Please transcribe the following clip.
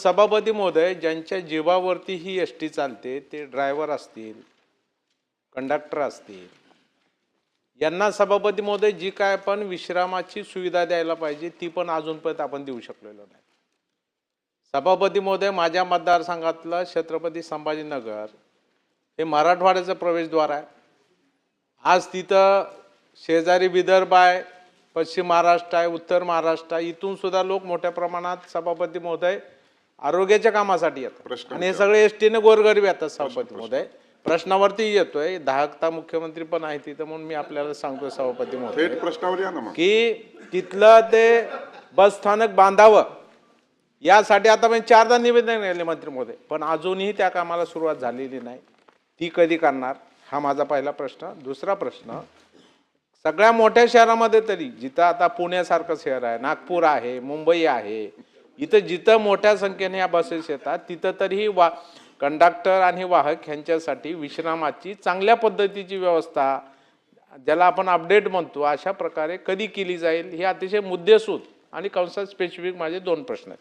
सभापती महोदय, ज्यांच्या जीवावरती ही एसटी चालते ते ड्रायव्हर असतील, कंडक्टर असतील, यांना सभापती महोदय जी काय पण विश्रामाची सुविधा द्यायला पाहिजे ती पण अजूनपर्यंत आपण देऊ शकलेलो नाही। सभापती महोदय, माझ्या मतदारसंघातलं छत्रपती संभाजीनगर हे मराठवाड्याचं प्रवेशद्वार आहे। आज तिथं शेजारी विदर्भ आहे, पश्चिम महाराष्ट्र आहे, उत्तर महाराष्ट्र आहे, इथून सुद्धा लोक मोठ्या प्रमाणात सभापती महोदय आरोग्याच्या कामासाठी येतात आणि हे सगळे एसटीने गोरगरीब येतात। सभापती महोदय, प्रश्नावरती येतोय, धाकता मुख्यमंत्री पण आहे तिथं, म्हणून मी आपल्याला सांगतोय सभापती महोदय प्रश्नावर या ना मग, की तिथलं ते बस स्थानक बांधावं यासाठी आता मी 4दा निवेदन केले मंत्री महोदय, पण अजूनही त्या कामाला सुरुवात झालेली नाही। ती कधी करणार हा माझा पहिला प्रश्न। दुसरा प्रश्न, सगळ्या मोठ्या शहरामध्ये तरी जिथं आता पुण्यासारखं शहर आहे, नागपूर आहे, मुंबई आहे, इथं जिथं मोठ्या संख्येने या बसेस येतात तिथं तरी कंडक्टर आणि वाहक यांच्यासाठी विश्रामाची चांगल्या पद्धतीची व्यवस्था, ज्याला आपण अपडेट म्हणतो, अशा प्रकारे कधी केली जाईल हे अतिशय मुद्देसूद आणि कंसात स्पेसिफिक माझे 2 प्रश्न आहेत।